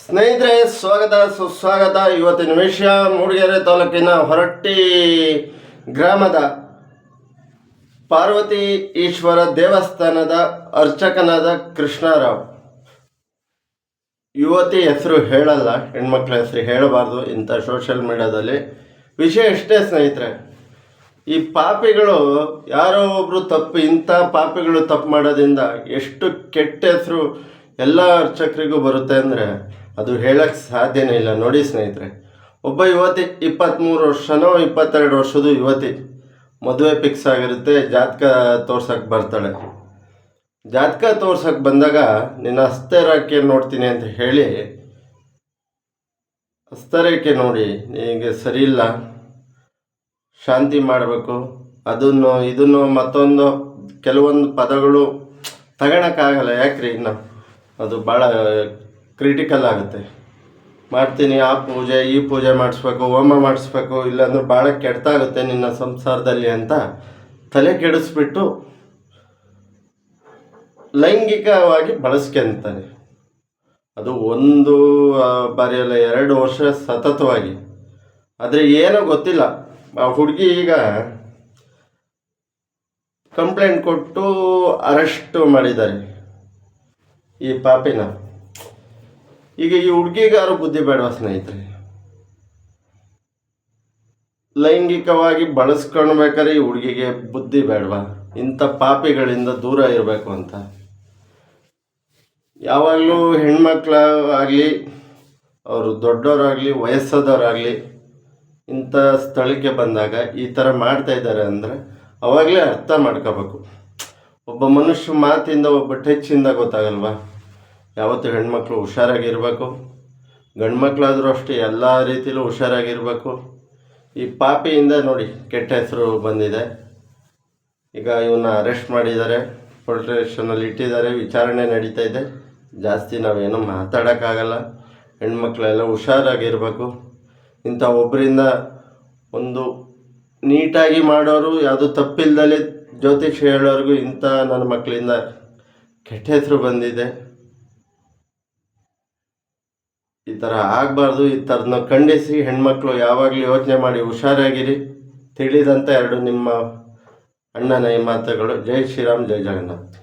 ಸ್ನೇಹಿತರೆ, ಸ್ವಾಗತ ಸುಸ್ವಾಗತ. ಇವತ್ತಿನ ವಿಷಯ ಮೂಡಿಗೆರೆ ತಾಲೂಕಿನ ಹೊರಟ್ಟಿ ಗ್ರಾಮದ ಪಾರ್ವತಿ ಈಶ್ವರ ದೇವಸ್ಥಾನದ ಅರ್ಚಕನಾದ ಕೃಷ್ಣರಾವ್. ಯುವತಿ ಹೆಸರು ಹೇಳಲ್ಲ, ಹೆಣ್ಮಕ್ಳ ಹೆಸರು ಹೇಳಬಾರ್ದು ಇಂಥ ಸೋಷಿಯಲ್ ಮೀಡಿಯಾದಲ್ಲಿ. ವಿಷಯ ಎಷ್ಟೇ ಸ್ನೇಹಿತರೆ, ಈ ಪಾಪಿಗಳು ಯಾರೋ ಒಬ್ಬರು ಇಂಥ ಪಾಪಿಗಳು ತಪ್ಪು ಮಾಡೋದ್ರಿಂದ ಎಷ್ಟು ಕೆಟ್ಟ ಹೆಸರು ಎಲ್ಲ ಅರ್ಚಕರಿಗೂ ಬರುತ್ತೆ ಅಂದರೆ ಅದು ಹೇಳಕ್ಕೆ ಸಾಧ್ಯನೇ ಇಲ್ಲ. ನೋಡಿ ಸ್ನೇಹಿತರೆ, ಒಬ್ಬ ಯುವತಿ 23 ವರ್ಷನೋ 22 ವರ್ಷದ ಯುವತಿ, ಮದುವೆ ಫಿಕ್ಸ್ ಆಗಿರುತ್ತೆ. ಜಾತಕ ತೋರ್ಸಕ್ಕೆ ಬರ್ತಾಳೆ. ಜಾತಕ ತೋರ್ಸಕ್ಕೆ ಬಂದಾಗ ನಿನ್ನ ಹಸ್ತರೇಖೆ ನೋಡ್ತೀನಿ ಅಂತ ಹೇಳಿ, ಹಸ್ತರೇಖೆ ನೋಡಿ ನಿನಗೆ ಸರಿ ಇಲ್ಲ, ಶಾಂತಿ ಮಾಡಬೇಕು, ಇದನ್ನು ಮತ್ತೊಂದು ಕೆಲವೊಂದು ಪದಗಳು ತಗೊಳಕ್ಕಾಗಲ್ಲ. ಯಾಕ್ರಿ, ಇನ್ನು ಅದು ಭಾಳ ಕ್ರಿಟಿಕಲ್ ಆಗುತ್ತೆ. ಮಾಡ್ತೀನಿ, ಆ ಪೂಜೆ ಈ ಪೂಜೆ ಮಾಡಿಸ್ಬೇಕು, ಹೋಮ ಮಾಡಿಸ್ಬೇಕು, ಇಲ್ಲಾಂದ್ರೆ ಭಾಳ ಕೆಡ್ತಾಗುತ್ತೆ ನಿನ್ನ ಸಂಸಾರದಲ್ಲಿ ಅಂತ ತಲೆ ಕೆಡಿಸ್ಬಿಟ್ಟು ಲೈಂಗಿಕವಾಗಿ ಬಳಸ್ಕೊಂತಾನೆ. ಅದು ಒಂದು ಬಾರಿ ಅಲ್ಲ, 2 ವರ್ಷ ಸತತವಾಗಿ. ಆದರೆ ಏನೋ ಗೊತ್ತಿಲ್ಲ, ಆ ಹುಡುಗಿ ಈಗ ಕಂಪ್ಲೇಂಟ್ ಕೊಟ್ಟು ಅರೆಸ್ಟ್ ಮಾಡಿದ್ದಾರೆ ಈ ಪಾಪಿನ. ಈಗ ಈ ಹುಡುಗಿಗಾರು ಬುದ್ಧಿ ಬೇಡವಾ ಸ್ನೇಹಿತರೆ? ಲೈಂಗಿಕವಾಗಿ ಬಳಸ್ಕೊಳ್ಬೇಕಾದ್ರೆ ಈ ಹುಡುಗಿಗೆ ಬುದ್ಧಿ ಬೇಡವಾ? ಇಂಥ ಪಾಪಿಗಳಿಂದ ದೂರ ಇರಬೇಕು ಅಂತ. ಯಾವಾಗಲೂ ಹೆಣ್ಮಕ್ಳಾಗಲಿ, ಅವರು ದೊಡ್ಡವರಾಗಲಿ ವಯಸ್ಸಾದವರಾಗಲಿ, ಇಂಥ ಸ್ಥಳಕ್ಕೆ ಬಂದಾಗ ಈ ಥರ ಮಾಡ್ತಾ ಇದ್ದಾರೆ ಅಂದರೆ ಅವಾಗಲೇ ಅರ್ಥ ಮಾಡ್ಕೋಬೇಕು. ಒಬ್ಬ ಮನುಷ್ಯ ಮಾತಿಂದ, ಒಬ್ಬ ಟಚ್ಚಿಂದ ಗೊತ್ತಾಗಲ್ವಾ? ಯಾವತ್ತೂ ಹೆಣ್ಮಕ್ಳು ಹುಷಾರಾಗಿರ್ಬೇಕು, ಗಂಡು ಮಕ್ಕಳಾದರೂ ಅಷ್ಟೇ ಎಲ್ಲ ರೀತಿಯಲ್ಲೂ ಹುಷಾರಾಗಿರ್ಬೇಕು. ಈ ಪಾಪಿಯಿಂದ ನೋಡಿ ಕೆಟ್ಟ ಹೆಸರು ಬಂದಿದೆ. ಈಗ ಇವನ್ನ ಅರೆಸ್ಟ್ ಮಾಡಿದ್ದಾರೆ, ಪೊಲೀಸ್ ಸ್ಟೇಷನಲ್ಲಿ ಇಟ್ಟಿದ್ದಾರೆ, ವಿಚಾರಣೆ ನಡೀತಾ ಇದೆ. ಜಾಸ್ತಿ ನಾವೇನು ಮಾತಾಡೋಕ್ಕಾಗಲ್ಲ. ಹೆಣ್ಮಕ್ಳೆಲ್ಲ ಹುಷಾರಾಗಿರ್ಬೇಕು. ಇಂಥ ಒಬ್ಬರಿಂದ ಒಂದು ನೀಟಾಗಿ ಮಾಡೋರು, ಯಾವುದು ತಪ್ಪಿಲ್ದಲ್ಲಿ ಜ್ಯೋತಿಷ್ಯ ಹೇಳೋರಿಗೂ ಇಂಥ ನನ್ನ ಮಕ್ಕಳಿಂದ ಕೆಟ್ಟ ಹೆಸರು ಬಂದಿದೆ. ಈ ಥರ ಆಗಬಾರ್ದು. ಈ ಥರನ ಖಂಡಿಸಿ ಹೆಣ್ಮಕ್ಳು ಯಾವಾಗಲೂ ಯೋಚನೆ ಮಾಡಿ ಹುಷಾರಾಗಿರಿ. ತಿಳಿದಂಥ 2 ನಿಮ್ಮ ಅಣ್ಣನ ಈ ಮಾತುಗಳು. ಜೈ ಶ್ರೀರಾಮ್, ಜೈ ಜಗನ್ನಾಥ್.